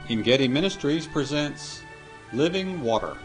Engedi Ministries presents Living Water.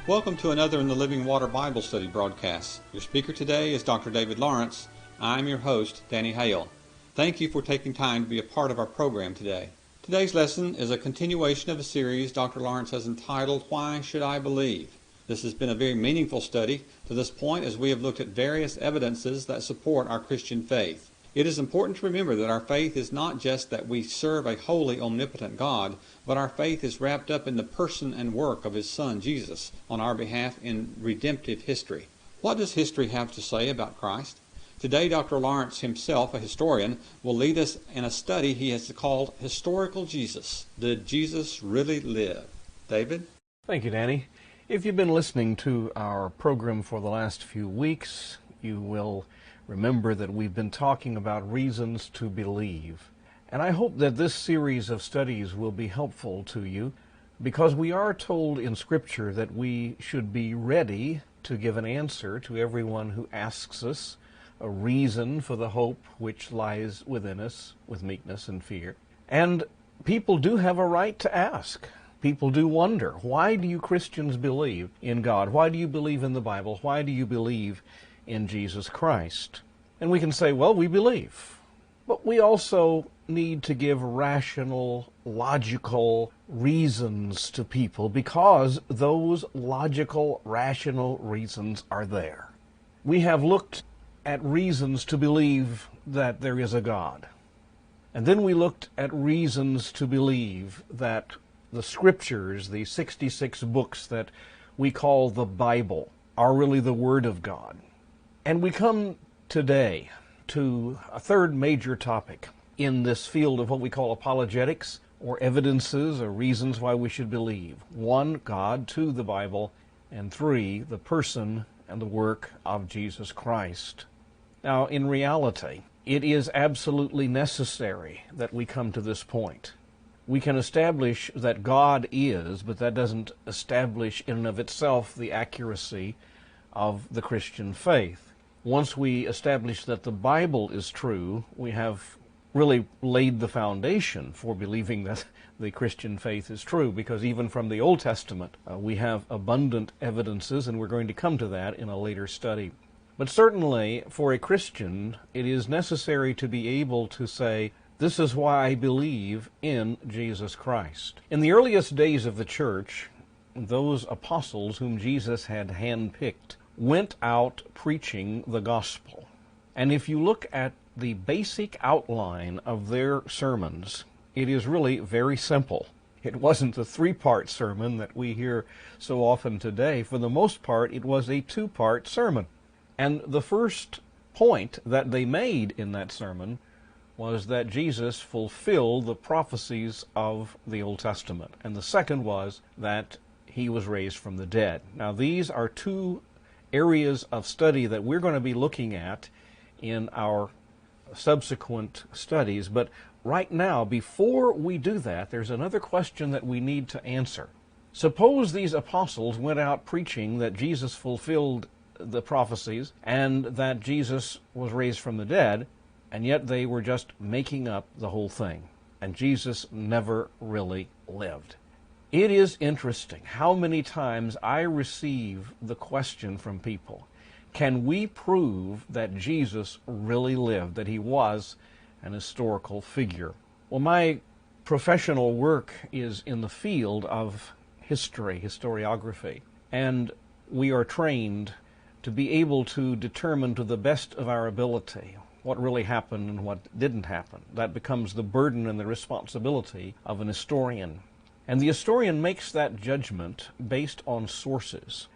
Welcome to another in the Living Water Bible Study broadcast. Your speaker today is Dr. David Lawrence. I'm your host, Danny Hale. Thank you for taking time to be a part of our program today. Today's lesson is a continuation of a series Dr. Lawrence has entitled, Why Should I Believe? This has been a very meaningful study to this point as we have looked at various evidences that support our Christian faith. It is important to remember that our faith is not just that we serve a holy, omnipotent God, but our faith is wrapped up in the person and work of His Son, Jesus, on our behalf in redemptive history. What does history have to say about Christ? Today, Dr. Lawrence himself, a historian, will lead us in a study he has called Historical Jesus. Did Jesus really live? David? Thank you, Danny. If you've been listening to our program for the last few weeks, you will remember that we've been talking about reasons to believe. And I hope that this series of studies will be helpful to you because we are told in Scripture that we should be ready to give an answer to everyone who asks us a reason for the hope which lies within us with meekness and fear. And people do have a right to ask. People do wonder, why do you Christians believe in God? Why do you believe in the Bible? Why do you believe in Jesus Christ? And we can say, well, we believe. But we also need to give rational, logical reasons to people because those logical, rational reasons are there. We have looked at reasons to believe that there is a God. And then we looked at reasons to believe that the Scriptures, the 66 books that we call the Bible, are really the Word of God. And we come today to a third major topic in this field of what we call apologetics, or evidences or reasons why we should believe. 1, God; 2, the Bible; and 3, the person and the work of Jesus Christ. Now, in reality, it is absolutely necessary that we come to this point. We can establish that God is, but that doesn't establish in and of itself the accuracy of the Christian faith. Once we establish that the Bible is true, we have really laid the foundation for believing that the Christian faith is true, because even from the Old Testament we have abundant evidences, and we're going to come to that in a later study. But certainly for a Christian it is necessary to be able to say, this is why I believe in Jesus Christ. In the earliest days of the church, those apostles whom Jesus had handpicked went out preaching the gospel. And if you look at the basic outline of their sermons, it is really very simple. It wasn't a 3-part sermon that we hear so often today. For the most part, it was a 2-part sermon. And the first point that they made in that sermon was that Jesus fulfilled the prophecies of the Old Testament. And the second was that He was raised from the dead. Now, these are 2 areas of study that we're going to be looking at in our subsequent studies. But right now, before we do that, there's another question that we need to answer. Suppose these apostles went out preaching that Jesus fulfilled the prophecies and that Jesus was raised from the dead, and yet they were just making up the whole thing, and Jesus never really lived. It is interesting how many times I receive the question from people, can we prove that Jesus really lived, that He was an historical figure? Well, my professional work is in the field of history, historiography, and we are trained to be able to determine to the best of our ability what really happened and what didn't happen. That becomes the burden and the responsibility of an historian. And the historian makes that judgment based on sources.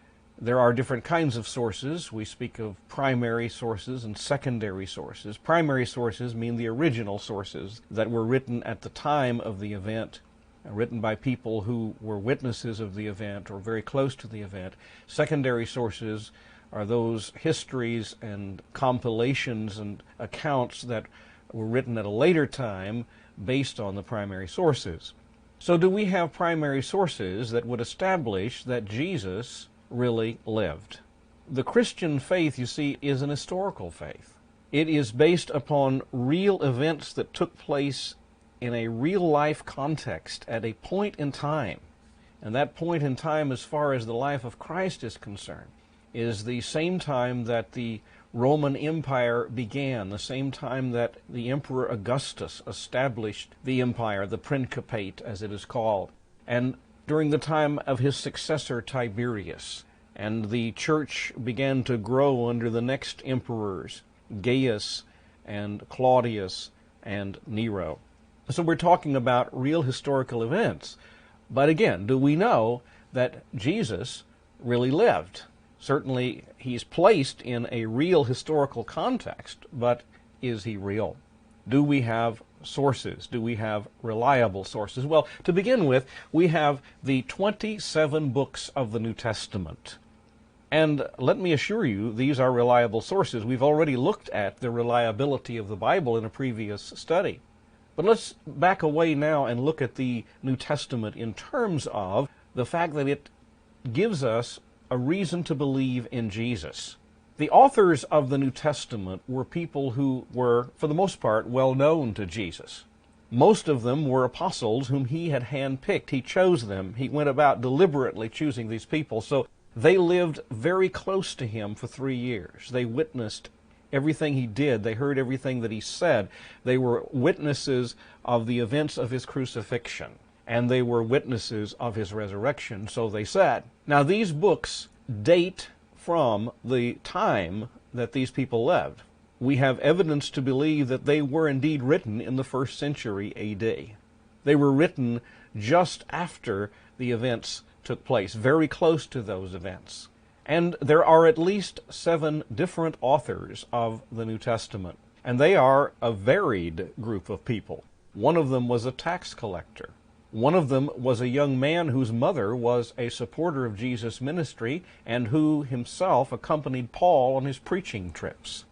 There are different kinds of sources. We speak of primary sources and secondary sources. Primary sources mean the original sources that were written at the time of the event, written by people who were witnesses of the event or very close to the event. Secondary sources are those histories and compilations and accounts that were written at a later time based on the primary sources. So do we have primary sources that would establish that Jesus really lived? The Christian faith, you see, is an historical faith. It is based upon real events that took place in a real-life context at a point in time. And that point in time, as far as the life of Christ is concerned, is the same time that the Roman Empire began, the same time that the Emperor Augustus established the empire, the Principate as it is called, and during the time of his successor Tiberius. And the church began to grow under the next emperors, Gaius and Claudius and Nero. So we're talking about real historical events. But again, do we know that Jesus really lived? Certainly, he's placed in a real historical context, but is he real? Do we have sources? Do we have reliable sources? Well, to begin with, we have the 27 books of the New Testament. And let me assure you, these are reliable sources. We've already looked at the reliability of the Bible in a previous study. But let's back away now and look at the New Testament in terms of the fact that it gives us a reason to believe in Jesus. The authors of the New Testament were people who were, for the most part, well known to Jesus. Most of them were apostles whom he had handpicked. He chose them. He went about deliberately choosing these people. So they lived very close to him for 3 years. They witnessed everything he did. They heard everything that he said. They were witnesses of the events of his crucifixion, and they were witnesses of his resurrection, so they said. Now, these books date from the time that these people lived. We have evidence to believe that they were indeed written in the 1st century A.D. They were written just after the events took place, very close to those events. And there are at least 7 different authors of the New Testament, and they are a varied group of people. One of them was a tax collector. One of them was a young man whose mother was a supporter of Jesus' ministry and who himself accompanied Paul on his preaching trips.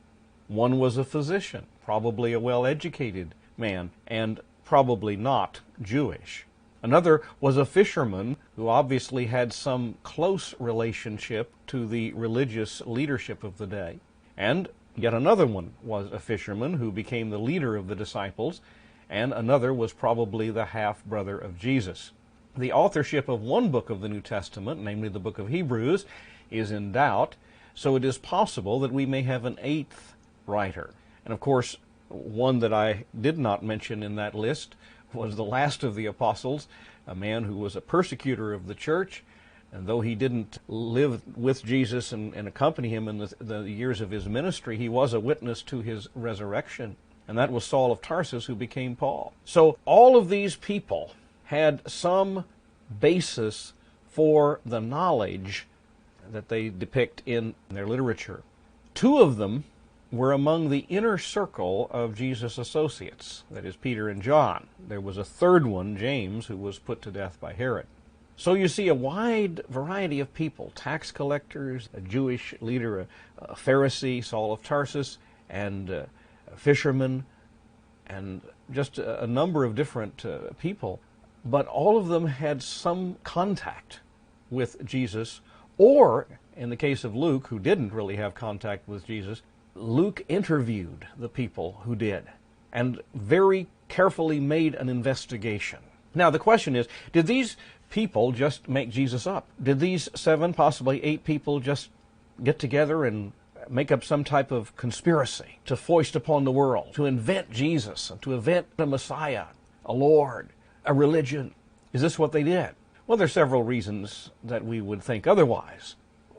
One was a physician, probably a well-educated man, and probably not Jewish. Another was a fisherman who obviously had some close relationship to the religious leadership of the day. And yet another one was a fisherman who became the leader of the disciples, and another was probably the half-brother of Jesus. The authorship of one book of the New Testament, namely the book of Hebrews, is in doubt, so it is possible that we may have an 8th writer. And of course, one that I did not mention in that list was the last of the apostles, a man who was a persecutor of the church, and though he didn't live with Jesus and accompany him in the years of his ministry, he was a witness to his resurrection, and that was Saul of Tarsus, who became Paul. So all of these people had some basis for the knowledge that they depict in their literature. 2 of them were among the inner circle of Jesus' associates, that is, Peter and John. There was a 3rd one, James, who was put to death by Herod. So you see a wide variety of people, tax collectors, a Jewish leader, a Pharisee, Saul of Tarsus, and a fisherman, and just a number of different people. But all of them had some contact with Jesus, or, in the case of Luke, who didn't really have contact with Jesus, Luke interviewed the people who did and very carefully made an investigation. Now the question is, did these people just make Jesus up? Did these 7, possibly 8 people just get together and make up some type of conspiracy to foist upon the world, to invent Jesus, to invent a Messiah, a Lord, a religion? Is this what they did? Well, there are several reasons that we would think otherwise.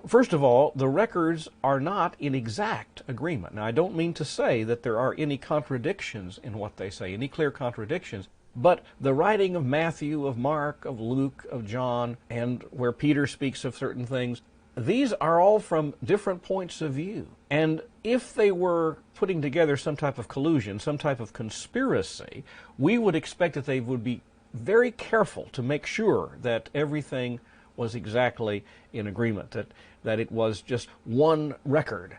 First of all, the records are not in exact agreement. Now, I don't mean to say that there are any contradictions in what they say, any clear contradictions, but the writing of Matthew, of Mark, of Luke, of John, and where Peter speaks of certain things, these are all from different points of view. And if they were putting together some type of collusion, some type of conspiracy, we would expect that they would be very careful to make sure that everything was exactly in agreement, that it was just one record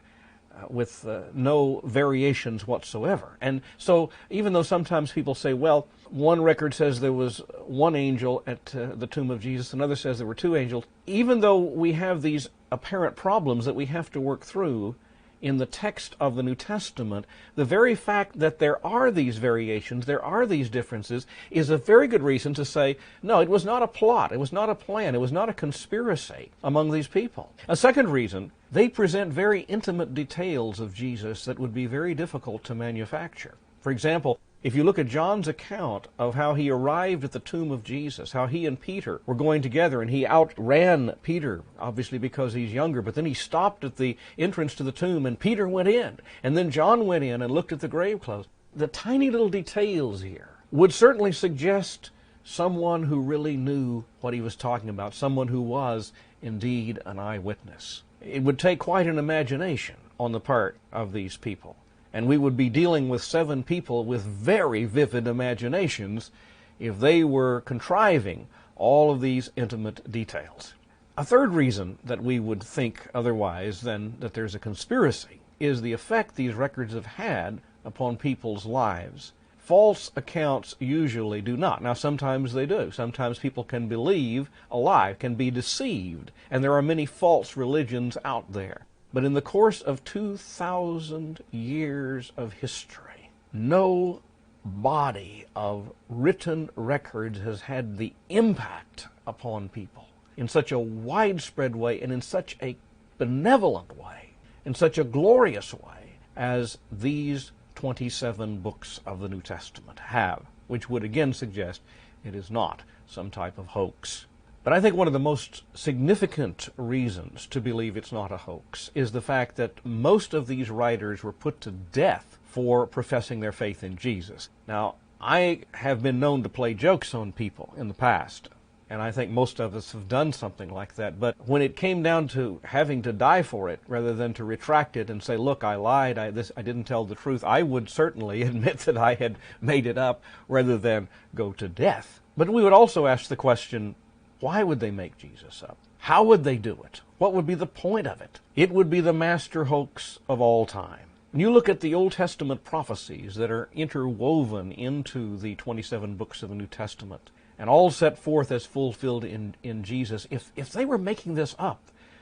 with no variations whatsoever. And so even though sometimes people say, well, one record says there was one angel at the tomb of Jesus, another says there were 2 angels, even though we have these apparent problems that we have to work through, in the text of the New Testament, the very fact that there are these variations, there are these differences, is a very good reason to say, no, it was not a plot, it was not a plan, it was not a conspiracy among these people. A second reason, they present very intimate details of Jesus that would be very difficult to manufacture. For example, if you look at John's account of how he arrived at the tomb of Jesus, how he and Peter were going together, and he outran Peter, obviously because he's younger, but then he stopped at the entrance to the tomb, and Peter went in, and then John went in and looked at the grave clothes. The tiny little details here would certainly suggest someone who really knew what he was talking about, someone who was indeed an eyewitness. It would take quite an imagination on the part of these people. And we would be dealing with 7 people with very vivid imaginations if they were contriving all of these intimate details. A third reason that we would think otherwise than that there's a conspiracy is the effect these records have had upon people's lives. False accounts usually do not. Now, sometimes they do. Sometimes people can believe a lie, can be deceived, and there are many false religions out there. But in the course of 2,000 years of history, no body of written records has had the impact upon people in such a widespread way and in such a benevolent way, in such a glorious way as these 27 books of the New Testament have, which would again suggest it is not some type of hoax. But I think one of the most significant reasons to believe it's not a hoax is the fact that most of these writers were put to death for professing their faith in Jesus. Now, I have been known to play jokes on people in the past, and I think most of us have done something like that. But when it came down to having to die for it, rather than to retract it and say, look, I lied, I didn't tell the truth, I would certainly admit that I had made it up rather than go to death. But we would also ask the question, why would they make Jesus up? How would they do it? What would be the point of it? It would be the master hoax of all time. When you look at the Old Testament prophecies that are interwoven into the 27 books of the New Testament, and all set forth as fulfilled in Jesus, if they were making this up,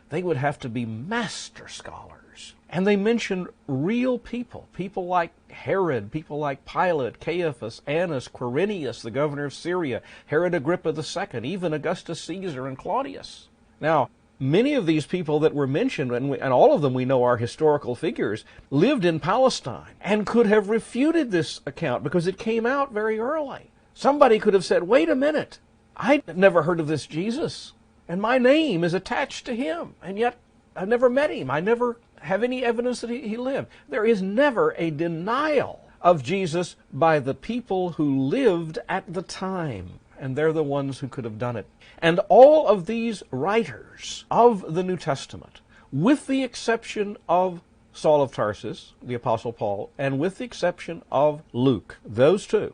they would have to be master scholars. And they mention real people, people like Herod, people like Pilate, Caiaphas, Annas, Quirinius, the governor of Syria, Herod Agrippa II, even Augustus Caesar and Claudius. Now, many of these people that were mentioned, and all of them we know are historical figures, lived in Palestine and could have refuted this account because it came out very early. Somebody could have said, wait a minute, I'd never heard of this Jesus, and my name is attached to him, and yet I've never met him. I never have any evidence that he lived. There is never a denial of Jesus by the people who lived at the time, and they're the ones who could have done it. And all of these writers of the New Testament, with the exception of Saul of Tarsus, the Apostle Paul, and with the exception of Luke, those two,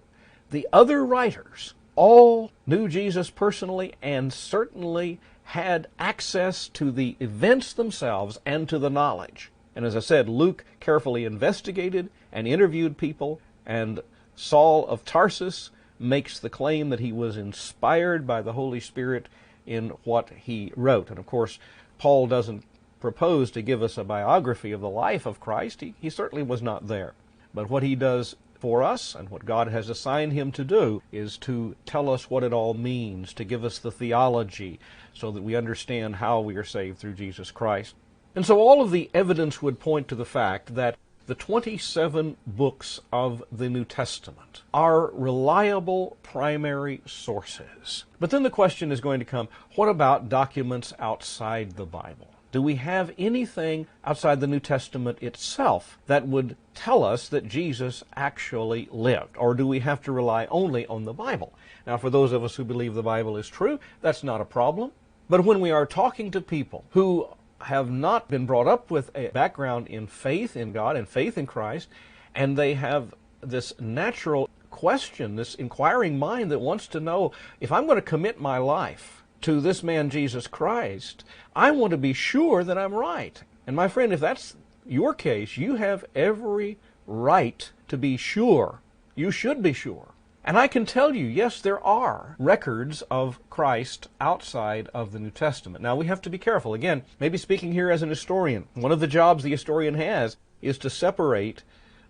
the other writers all knew Jesus personally and certainly had access to the events themselves and to the knowledge. And as I said, Luke carefully investigated and interviewed people, and Saul of Tarsus makes the claim that he was inspired by the Holy Spirit in what he wrote. And of course, Paul doesn't propose to give us a biography of the life of Christ. He certainly was not there. But what he does for us, and what God has assigned him to do, is to tell us what it all means, to give us the theology, so that we understand how we are saved through Jesus Christ. And so all of the evidence would point to the fact that the 27 books of the New Testament are reliable primary sources. But then the question is going to come, what about documents outside the Bible? Do we have anything outside the New Testament itself that would tell us that Jesus actually lived? Or do we have to rely only on the Bible? Now, for those of us who believe the Bible is true, that's not a problem. But when we are talking to people who have not been brought up with a background in faith in God and faith in Christ, and they have this natural question, this inquiring mind that wants to know, if I'm going to commit my life to this man Jesus Christ, I want to be sure that I'm right. And my friend, if that's your case, you have every right to be sure. You should be sure And I can tell you, yes, there are records of Christ outside of the New Testament. Now, we have to be careful. Again, maybe speaking here as an historian, one of the jobs the historian has is to separate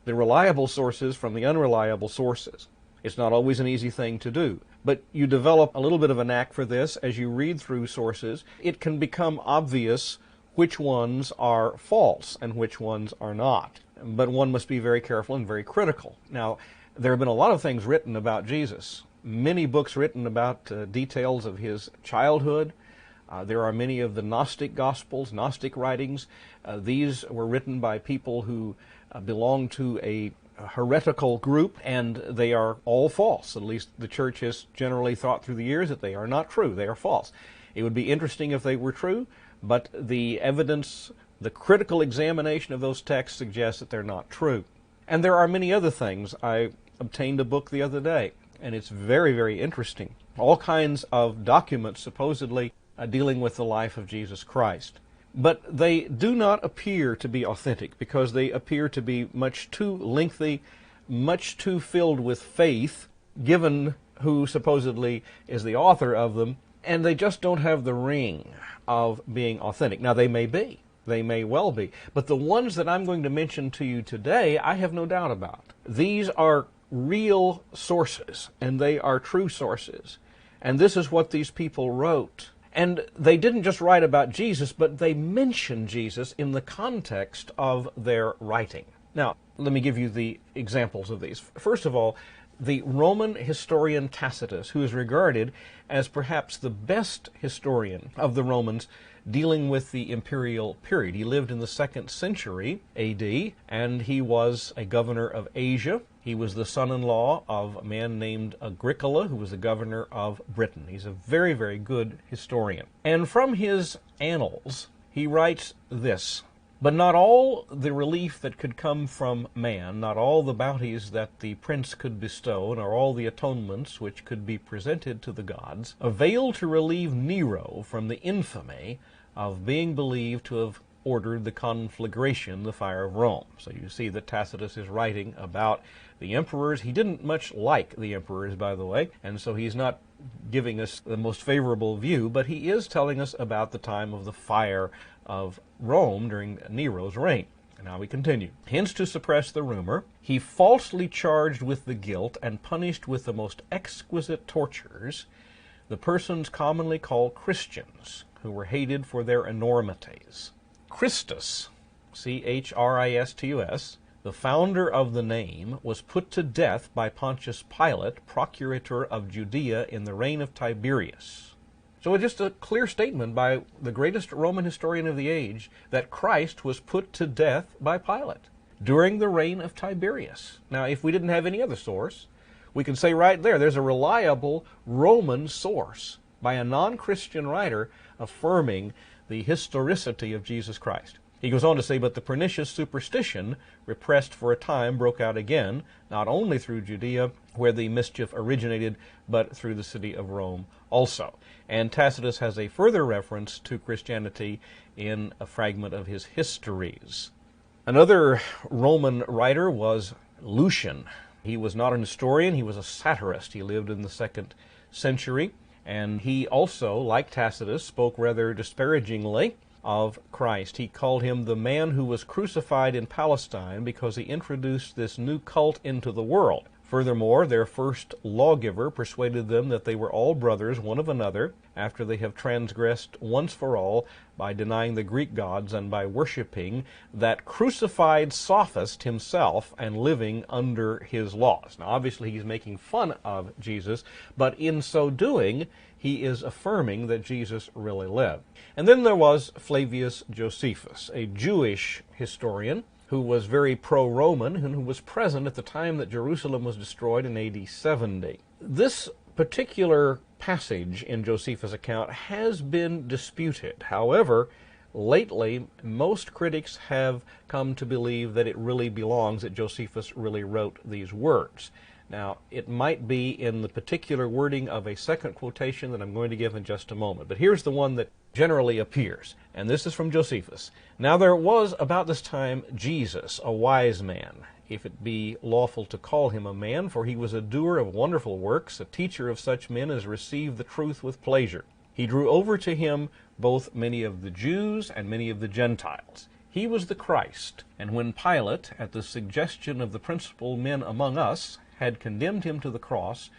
the reliable sources from the unreliable sources. It's not always an easy thing to do, but you develop a little bit of a knack for this as you read through sources. It can become obvious which ones are false and which ones are not. But one must be very careful and very critical. Now, there have been a lot of things written about Jesus, many books written about details of his childhood. There are many of the Gnostic Gospels, Gnostic writings. These were written by people who belong to a heretical group, and they are all false. At least the church has generally thought through the years that they are not true. They are false. It would be interesting if they were true, but the evidence, the critical examination of those texts suggests that they're not true. And there are many other things. I obtained a book the other day, and it's very, very interesting. All kinds of documents supposedly dealing with the life of Jesus Christ. But they do not appear to be authentic because they appear to be much too lengthy, much too filled with faith, given who supposedly is the author of them, and they just don't have the ring of being authentic. Now, they may be. They may well be. But the ones that I'm going to mention to you today, I have no doubt about. These are real sources, and they are true sources. And this is what these people wrote. And they didn't just write about Jesus, but they mentioned Jesus in the context of their writing. Now, let me give you the examples of these. First of all, the Roman historian Tacitus, who is regarded as perhaps the best historian of the Romans dealing with the imperial period. He lived in the 2nd century A.D., and he was a governor of Asia. He was the son-in-law of a man named Agricola, who was the governor of Britain. He's a very, very good historian. And from his annals, he writes this: "But not all the relief that could come from man, not all the bounties that the prince could bestow, nor all the atonements which could be presented to the gods, availed to relieve Nero from the infamy of being believed to have ordered the conflagration, the fire of Rome." So you see that Tacitus is writing about the emperors. He didn't much like the emperors, by the way, and so he's not giving us the most favorable view, but he is telling us about the time of the fire of Rome during Nero's reign. And now we continue. "Hence, to suppress the rumor, he falsely charged with the guilt and punished with the most exquisite tortures the persons commonly called Christians, who were hated for their enormities. Christus, Christus, the founder of the name, was put to death by Pontius Pilate, procurator of Judea in the reign of Tiberius." So it's just a clear statement by the greatest Roman historian of the age that Christ was put to death by Pilate during the reign of Tiberius. Now, if we didn't have any other source, we can say right there's a reliable Roman source by a non-Christian writer affirming the historicity of Jesus Christ. He goes on to say, "But the pernicious superstition, repressed for a time, broke out again, not only through Judea, where the mischief originated, but through the city of Rome also." And Tacitus has a further reference to Christianity in a fragment of his Histories. Another Roman writer was Lucian. He was not an historian, he was a satirist. He lived in the 2nd century, and he also, like Tacitus, spoke rather disparagingly of Christ. He called him the man who was crucified in Palestine because he introduced this new cult into the world. Furthermore, their first lawgiver persuaded them that they were all brothers one of another, after they have transgressed once for all by denying the Greek gods and by worshiping that crucified sophist himself and living under his laws. Now, obviously, he's making fun of Jesus, but in so doing, he is affirming that Jesus really lived. And then there was Flavius Josephus, a Jewish historian who was very pro-Roman and who was present at the time that Jerusalem was destroyed in AD 70. This particular passage in Josephus' account has been disputed. However, lately, most critics have come to believe that it really belongs, that Josephus really wrote these words. Now, it might be in the particular wording of a second quotation that I'm going to give in just a moment, but here's the one that generally appears, and this is from Josephus. "Now there was about this time Jesus, a wise man, if it be lawful to call him a man, for he was a doer of wonderful works, a teacher of such men as receive the truth with pleasure. He drew over to him both many of the Jews and many of the Gentiles. He was the Christ, and when Pilate, at the suggestion of the principal men among us, had condemned him to the cross,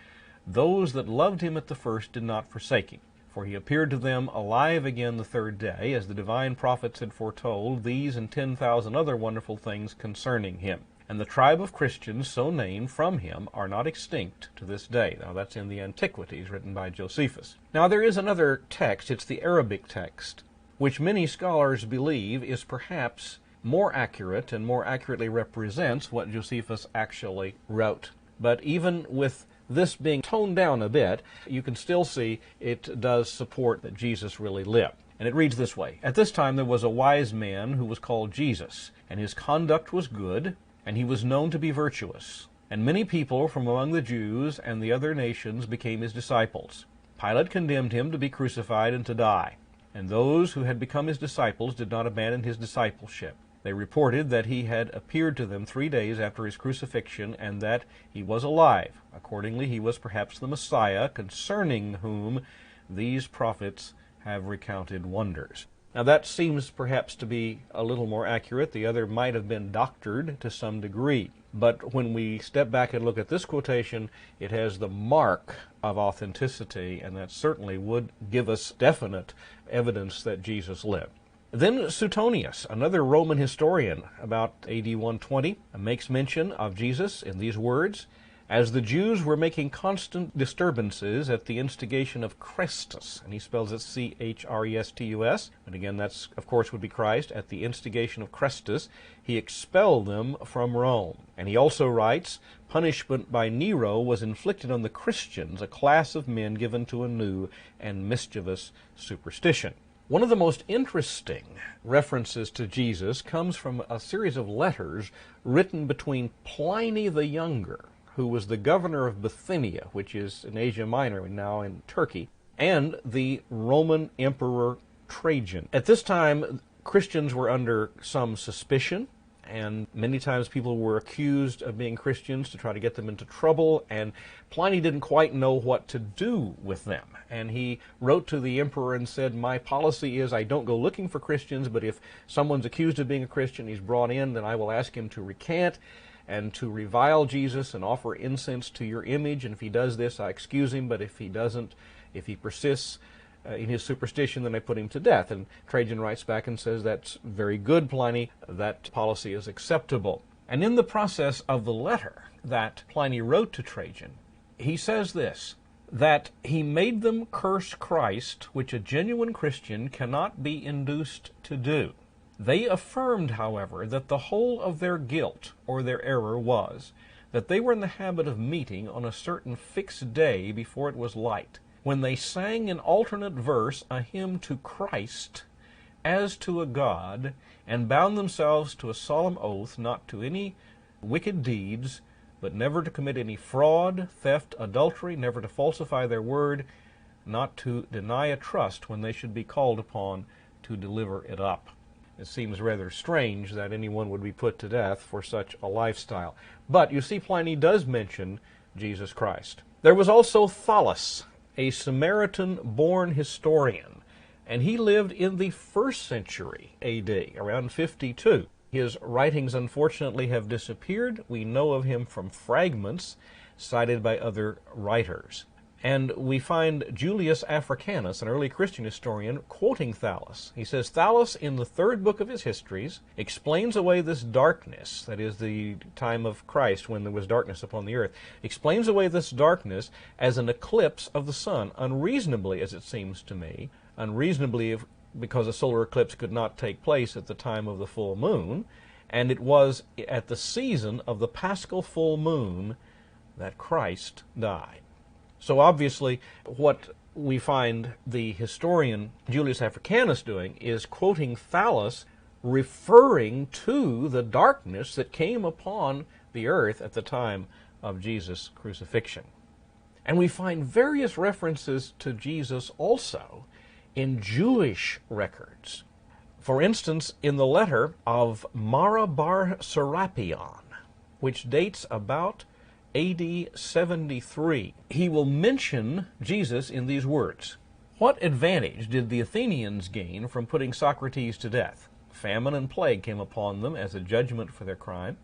those that loved him at the first did not forsake him. For he appeared to them alive again the third day, as the divine prophets had foretold, these and 10,000 other wonderful things concerning him. And the tribe of Christians so named from him are not extinct to this day. Now that's in the Antiquities, written by Josephus. Now there is another text, it's the Arabic text, which many scholars believe is perhaps more accurate and more accurately represents what Josephus actually wrote. But even with this being toned down a bit, you can still see it does support that Jesus really lived. And it reads this way: At this time there was a wise man who was called Jesus, and his conduct was good, and he was known to be virtuous. And many people from among the Jews and the other nations became his disciples. Pilate condemned him to be crucified and to die. And those who had become his disciples did not abandon his discipleship. They reported that he had appeared to them 3 days after his crucifixion, and that he was alive. Accordingly, he was perhaps the Messiah, concerning whom these prophets have recounted wonders. Now that seems perhaps to be a little more accurate. The other might have been doctored to some degree. But when we step back and look at this quotation, it has the mark of authenticity, and that certainly would give us definite evidence that Jesus lived. Then Suetonius, another Roman historian, about AD 120, makes mention of Jesus in these words: As the Jews were making constant disturbances at the instigation of Chrestus, and he spells it Chrestus, and again that's, of course, would be Christ, at the instigation of Chrestus, he expelled them from Rome. And he also writes, punishment by Nero was inflicted on the Christians, a class of men given to a new and mischievous superstition. One of the most interesting references to Jesus comes from a series of letters written between Pliny the Younger, who was the governor of Bithynia, which is in Asia Minor, now in Turkey, and the Roman Emperor Trajan. At this time, Christians were under some suspicion, and many times people were accused of being Christians to try to get them into trouble, and Pliny didn't quite know what to do with them. And he wrote to the emperor and said, my policy is I don't go looking for Christians, but if someone's accused of being a Christian, he's brought in, then I will ask him to recant and to revile Jesus and offer incense to your image, and if he does this, I excuse him, but if he doesn't, if he persists in his superstition, then I put him to death. And Trajan writes back and says, that's very good, Pliny, that policy is acceptable. And in the process of the letter that Pliny wrote to Trajan, he says this, that he made them curse Christ, which a genuine Christian cannot be induced to do. They affirmed, however, that the whole of their guilt, or their error, was that they were in the habit of meeting on a certain fixed day before it was light, when they sang in alternate verse a hymn to Christ as to a God, and bound themselves to a solemn oath not to any wicked deeds, but never to commit any fraud, theft, adultery, never to falsify their word, not to deny a trust when they should be called upon to deliver it up. It seems rather strange that anyone would be put to death for such a lifestyle. But you see, Pliny does mention Jesus Christ. There was also Thallus, a Samaritan-born historian, and he lived in the 1st century A.D., around 52. His writings, unfortunately, have disappeared. We know of him from fragments cited by other writers. And we find Julius Africanus, an early Christian historian, quoting Thallus. He says, Thallus, in the 3rd book of his Histories, explains away this darkness, that is the time of Christ when there was darkness upon the earth, explains away this darkness as an eclipse of the sun, unreasonably, as it seems to me, unreasonably because a solar eclipse could not take place at the time of the full moon, and it was at the season of the Paschal full moon that Christ died. So obviously, what we find the historian Julius Africanus doing is quoting Thallus, referring to the darkness that came upon the earth at the time of Jesus' crucifixion. And we find various references to Jesus also in Jewish records. For instance, in the letter of Mara bar Serapion, which dates about AD 73. He will mention Jesus in these words. What advantage did the Athenians gain from putting Socrates to death? Famine and plague came upon them as a judgment for their crime.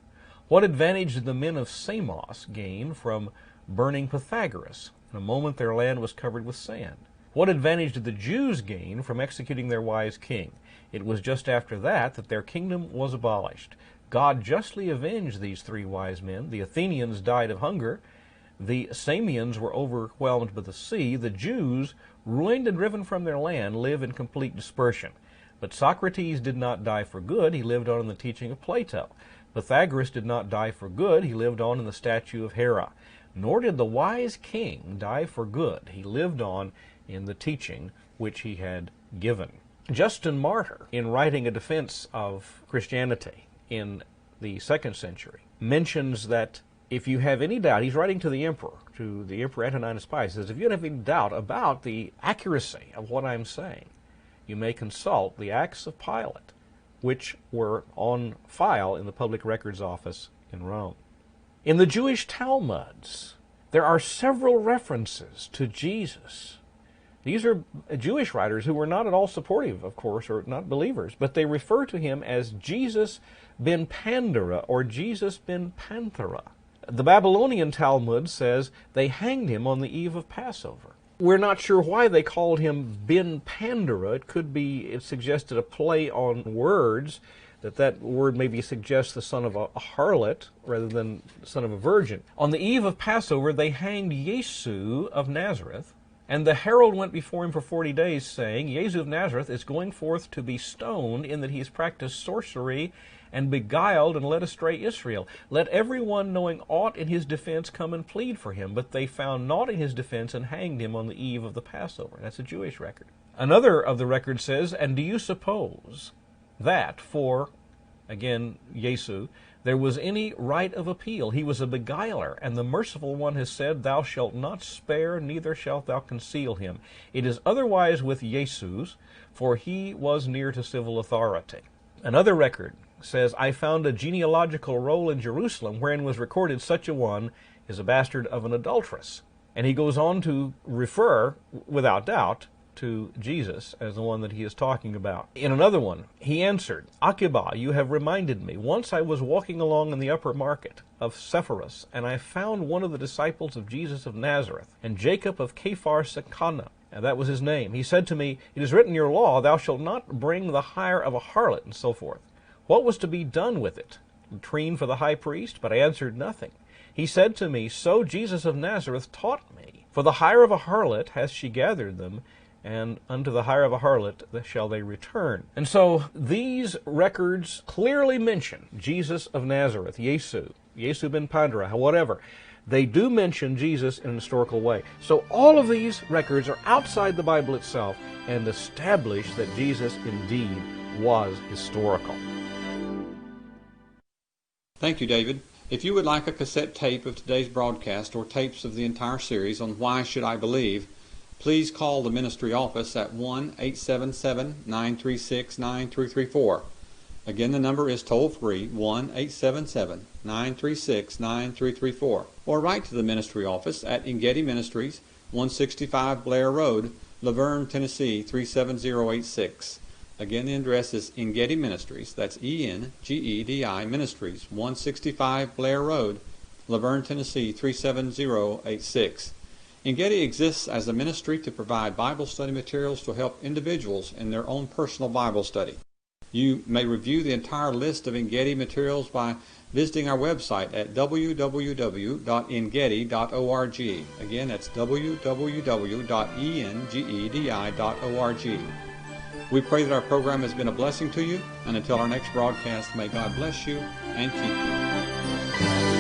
What advantage did the men of Samos gain from burning Pythagoras? In a moment their land was covered with sand. What advantage did the Jews gain from executing their wise king? It was just after that their kingdom was abolished. God justly avenged these three wise men. The Athenians died of hunger. The Samians were overwhelmed by the sea. The Jews, ruined and driven from their land, live in complete dispersion. But Socrates did not die for good. He lived on in the teaching of Plato. Pythagoras did not die for good. He lived on in the statue of Hera. Nor did the wise king die for good. He lived on in the teaching which he had given. Justin Martyr, in writing a defense of Christianity in the 2nd century, mentions that if you have any doubt, he's writing to the Emperor Antoninus Pius, says, if you have any doubt about the accuracy of what I'm saying, you may consult the Acts of Pilate, which were on file in the Public Records Office in Rome. In the Jewish Talmuds, there are several references to Jesus. These are Jewish writers who were not at all supportive, of course, or not believers, but they refer to him as Jesus ben Pandora or Jesus ben Panthera. The Babylonian Talmud says they hanged him on the eve of Passover. We're not sure why they called him Ben Pandora. It suggested a play on words, that word maybe suggests the son of a harlot rather than the son of a virgin. On the eve of Passover, they hanged Yesu of Nazareth, and the herald went before him for 40 days, saying, Yesu of Nazareth is going forth to be stoned, in that he has practiced sorcery and beguiled and led astray Israel. Let everyone knowing aught in his defense come and plead for him. But they found naught in his defense and hanged him on the eve of the Passover. That's a Jewish record. Another of the records says, and do you suppose that for, again, Yesu, there was any right of appeal? He was a beguiler, and the merciful one has said, thou shalt not spare, neither shalt thou conceal him. It is otherwise with Jesus, for he was near to civil authority. Another record says, I found a genealogical roll in Jerusalem wherein was recorded such a one is a bastard of an adulteress. And he goes on to refer, without doubt, to Jesus as the one that he is talking about. In another one, he answered, Akiba, you have reminded me. Once I was walking along in the upper market of Sepphoris, and I found one of the disciples of Jesus of Nazareth, and Jacob of Kephar Sekana. And that was his name. He said to me, it is written in your law, thou shalt not bring the hire of a harlot, and so forth. What was to be done with it? Latrine for the high priest? But I answered nothing. He said to me, so Jesus of Nazareth taught me. For the hire of a harlot hath she gathered them, and unto the hire of a harlot shall they return. And so these records clearly mention Jesus of Nazareth, Yesu ben Pandora, whatever. They do mention Jesus in an historical way. So all of these records are outside the Bible itself and establish that Jesus indeed was historical. Thank you, David. If you would like a cassette tape of today's broadcast or tapes of the entire series on Why Should I Believe, please call the ministry office at 1-877-936-9334. Again, the number is toll-free, 1-877-936-9334. Or write to the ministry office at Engedi Ministries, 165 Blair Road, Laverne, Tennessee, 37086. Again, the address is Engedi Ministries, that's E-N-G-E-D-I Ministries, 165 Blair Road, Laverne, Tennessee, 37086. Engedi exists as a ministry to provide Bible study materials to help individuals in their own personal Bible study. You may review the entire list of Engedi materials by visiting our website at www.engedi.org. Again, that's www.engedi.org. We pray that our program has been a blessing to you, and until our next broadcast, may God bless you and keep you.